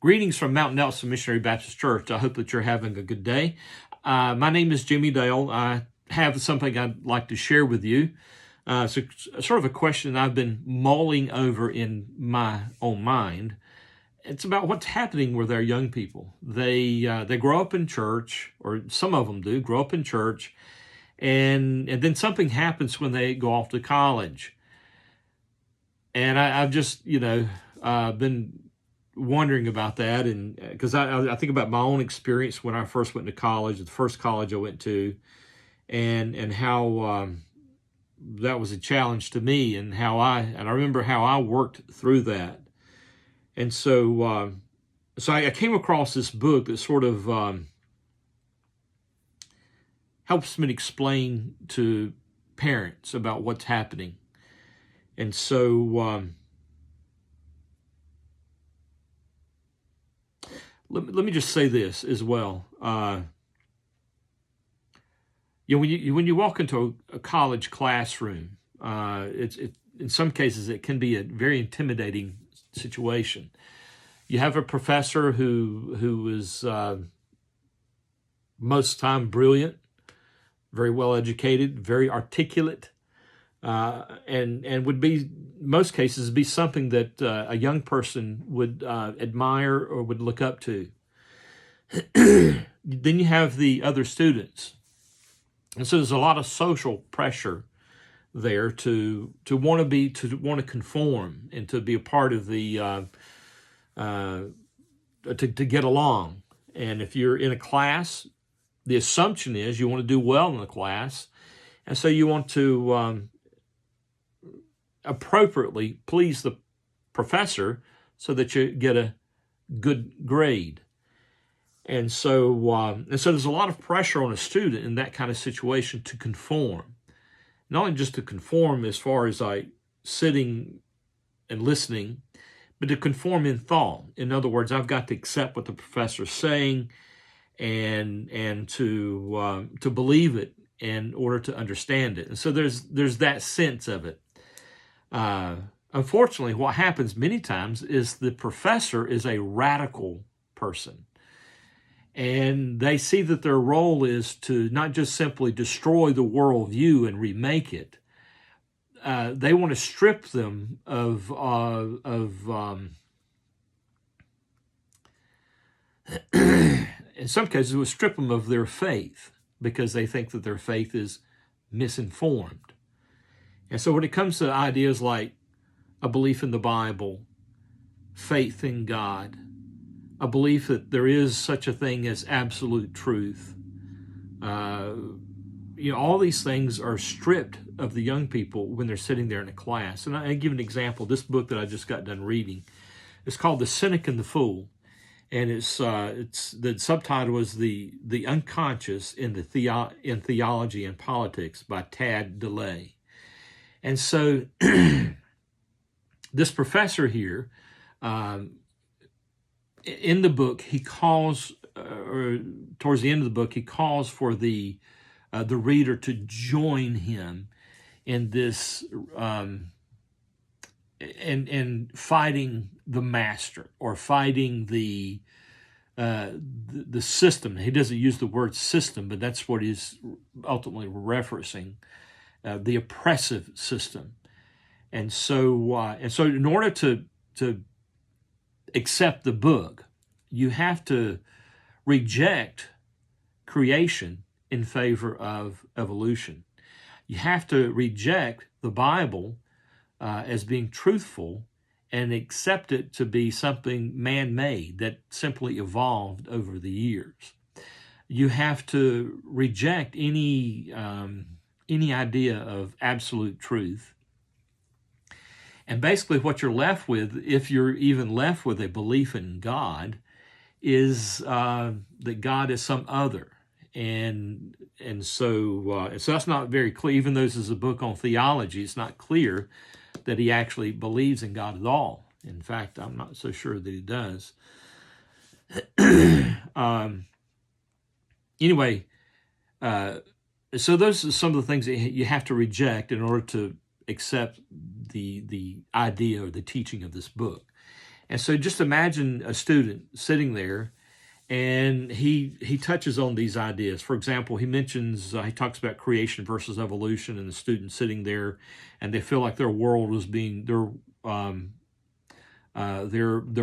Greetings from Mount Nelson Missionary Baptist Church. I hope that you're having a good day. My name is Jimmy Dale. I have something I'd like to share with you. It's sort of a question I've been mulling over in my own mind. It's about what's happening with our young people. They grow up in church, or some of them do, grow up in church, and then something happens when they go off to college. And I've just, been wondering about that, and because I think about my own experience when I first went to college, the first college I went to, and how that was a challenge to me, and I remember how I worked through that. And so I came across this book that sort of helps me explain to parents about what's happening. And so let me just say this as well. When you walk into a college classroom, in some cases it can be a very intimidating situation. You have a professor who is most time brilliant, very well educated, very articulate, and would be, most cases, be something that a young person would admire or would look up to. Then you have the other students. And so there's a lot of social pressure there to want to conform and to be a part of the to get along. And if you're in a class, the assumption is you want to do well in the class, and so you want to appropriately please the professor so that you get a good grade. And so there's a lot of pressure on a student in that kind of situation to conform. Not only just to conform as far as sitting and listening, but to conform in thought. In other words, I've got to accept what the professor's saying and to believe it in order to understand it. And so there's that sense of it. Unfortunately, what happens many times is the professor is a radical person. And they see that their role is to not just simply destroy the worldview and remake it. They want to strip them of in some cases, it would strip them of their faith because they think that their faith is misinformed. And so when it comes to ideas like a belief in the Bible, faith in God, a belief that there is such a thing as absolute truth, all these things are stripped of the young people when they're sitting there in a class. And I give an example. This book that I just got done reading, it's called The Cynic and the Fool. And it's the subtitle was the Unconscious in Theology and Politics by Tad DeLay. And so this professor here, in the book, he calls, or towards the end of the book, he calls for the reader to join him in this in fighting the master, or fighting the system. He doesn't use the word system, but that's what he's ultimately referencing. The oppressive system. And so in order to accept the book, you have to reject creation in favor of evolution. You have to reject the Bible as being truthful and accept it to be something man-made that simply evolved over the years. You have to reject any idea of absolute truth. And basically what you're left with, if you're even left with a belief in God, is that God is some other. And so that's not very clear. Even though this is a book on theology, it's not clear that he actually believes in God at all. In fact, I'm not so sure that he does. Anyway, so those are some of the things that you have to reject in order to accept the idea or the teaching of this book. And so just imagine a student sitting there, and he touches on these ideas. For example, he talks about creation versus evolution, and the student sitting there, and they feel like their world is being their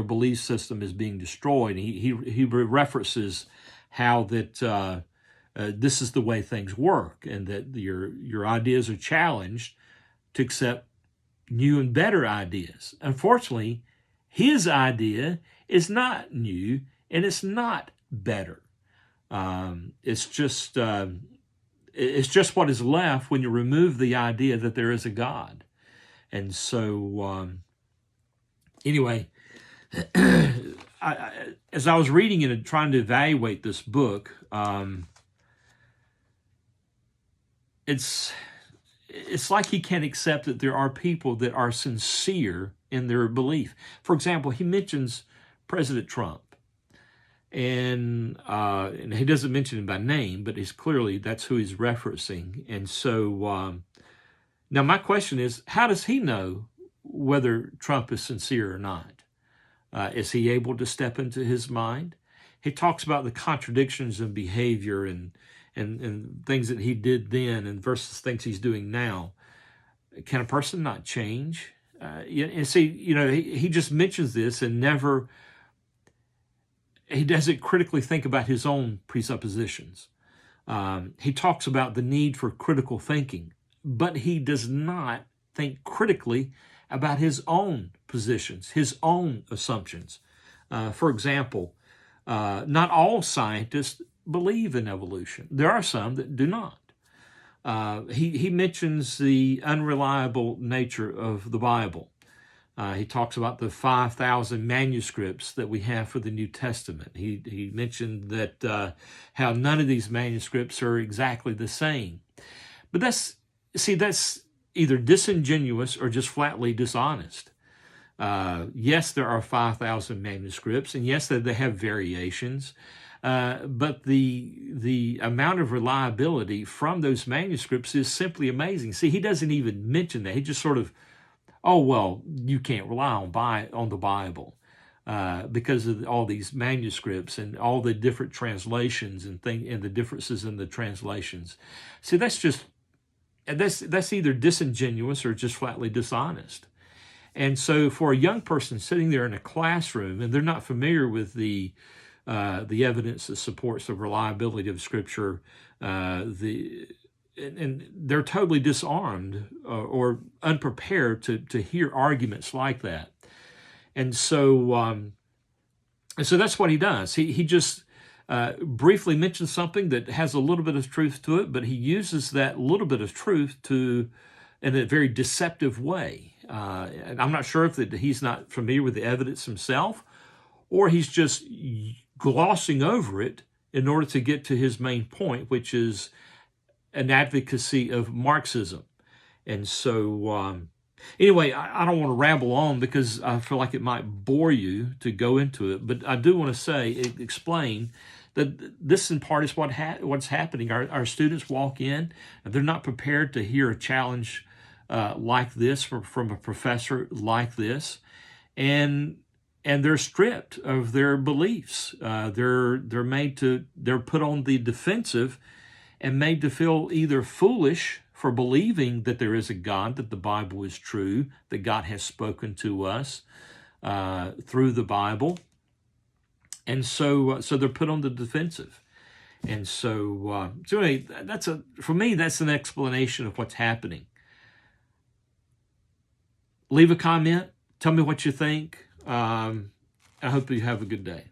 belief system is being destroyed. He references how that this is the way things work, and that your ideas are challenged to accept new and better ideas. Unfortunately, his idea is not new and it's not better. It's just what is left when you remove the idea that there is a God. And so, anyway, as I was reading it and trying to evaluate this book, it's like he can't accept that there are people that are sincere in their belief. For example, he mentions President Trump, and he doesn't mention him by name, but that's who he's referencing. And so now my question is, how does he know whether Trump is sincere or not? Is he able to step into his mind? He talks about the contradictions in behavior and things that he did then and versus things he's doing now. Can a person not change? And see, he just mentions this and he doesn't critically think about his own presuppositions. He talks about the need for critical thinking, but he does not think critically about his own positions, his own assumptions. For example, not all scientists believe in evolution. There are some that do not. He mentions the unreliable nature of the Bible. He talks about the 5,000 manuscripts that we have for the New Testament. He mentioned that how none of these manuscripts are exactly the same. But that's either disingenuous or just flatly dishonest. Yes, there are 5,000 manuscripts, and yes, they have variations. But the amount of reliability from those manuscripts is simply amazing. See, he doesn't even mention that. He just sort of, oh, well, you can't rely on the Bible because of all these manuscripts and all the different translations and the differences in the translations. See, that's either disingenuous or just flatly dishonest. And so for a young person sitting there in a classroom and they're not familiar with the evidence that supports the reliability of Scripture, and they're totally disarmed or unprepared to hear arguments like that. And so that's what he does. He just briefly mentions something that has a little bit of truth to it, but he uses that little bit of truth in a very deceptive way. And I'm not sure if he's not familiar with the evidence himself, or he's just glossing over it in order to get to his main point, which is an advocacy of Marxism. And so, anyway, I don't want to ramble on because I feel like it might bore you to go into it, but I do want to explain that this in part is what's happening. Our students walk in and they're not prepared to hear a challenge like this from a professor like this, and they're stripped of their beliefs. They're put on the defensive and made to feel either foolish for believing that there is a God, that the Bible is true, that God has spoken to us through the Bible, and so they're put on the defensive. And so anyway, for me that's an explanation of what's happening. Leave a comment. Tell me what you think. I hope you have a good day.